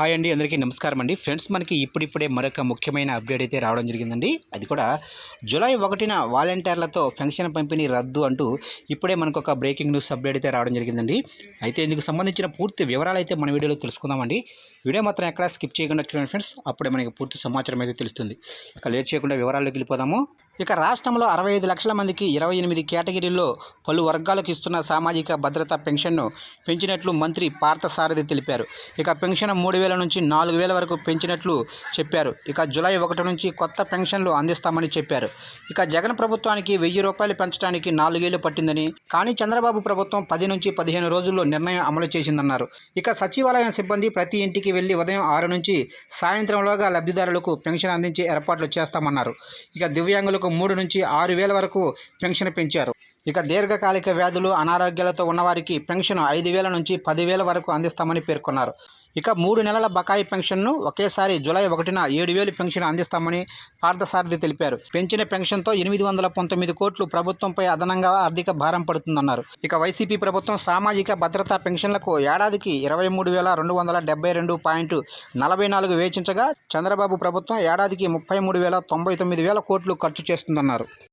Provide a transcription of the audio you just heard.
Hi అండి, అందరికీ నమస్కారం అండి. ఫ్రెండ్స్, మనకి ఇప్పుడిప్పుడే మరొక ముఖ్యమైన అప్డేట్ అయితే రావడం జరిగిందండి. అది కూడా జూలై 1న వాలంటీర్లతో పెన్షన్ పంపిణీ రద్దు అంటూ ఇప్పుడే మనకు ఒక బ్రేకింగ్ న్యూస్ అప్డేట్ అయితే రావడం జరిగిందండి. అయితే ఇందుకు సంబంధించిన పూర్తి వివరాలు అయితే మన వీడియోలో తెలుసుకుందామండి. వీడియో మాత్రం ఎక్కడా స్కిప్ చేయకుండా చూడండి ఫ్రెండ్స్, అప్పుడే మనకి పూర్తి సమాచారం అయితే తెలుస్తుంది. ఇక లేట్ చేయకుండా వివరాల్లోకి వెళ్ళిపోదాము. ఇక రాష్ట్రంలో 65 లక్షల మందికి 28 కేటగిరీల్లో పలు వర్గాలకు ఇస్తున్న సామాజిక భద్రత పెన్షన్ను పెంచినట్లు మంత్రి పార్థసారథి తెలిపారు. ఇక పెన్షన్ 3,000 నుంచి 4,000 వరకు పెంచినట్లు చెప్పారు. ఇక జూలై 1 నుంచి కొత్త పెన్షన్లు అందిస్తామని చెప్పారు. ఇక జగన్ ప్రభుత్వానికి 1,000 రూపాయలు పెంచడానికి 4 ఏళ్లు పట్టిందని, కానీ చంద్రబాబు ప్రభుత్వం 10 నుంచి 15 రోజుల్లో నిర్ణయం అమలు చేసిందన్నారు. ఇక సచివాలయం సిబ్బంది ప్రతి ఇంటికి వెళ్లి ఉదయం 6 నుంచి సాయంత్రంలోగా లబ్ధిదారులకు పెన్షన్ అందించే ఏర్పాట్లు చేస్తామన్నారు. ఇక దివ్యాంగులకు 3 నుంచి 6,000 వరకు పెన్షన్ పెంచారు. ఇక దీర్ఘకాలిక వ్యాధులు, అనారోగ్యాలతో ఉన్నవారికి పెన్షన్ 5,000 నుంచి 10,000 వరకు అందిస్తామని పేర్కొన్నారు. ఇక 3 నెలల బకాయి పెన్షన్ను ఒకేసారి జూలై 1న 7,000 పెన్షన్ అందిస్తామని పార్థసారథి తెలిపారు. పెంచిన పెన్షన్తో 819 కోట్లు ప్రభుత్వంపై అదనంగా ఆర్థిక భారం పడుతుందన్నారు. ఇక వైసీపీ ప్రభుత్వం సామాజిక భద్రతా పెన్షన్లకు ఏడాదికి 23,272.44 వేచించగా, చంద్రబాబు ప్రభుత్వం ఏడాదికి 33,99,000 కోట్లు ఖర్చు చేస్తుందన్నారు.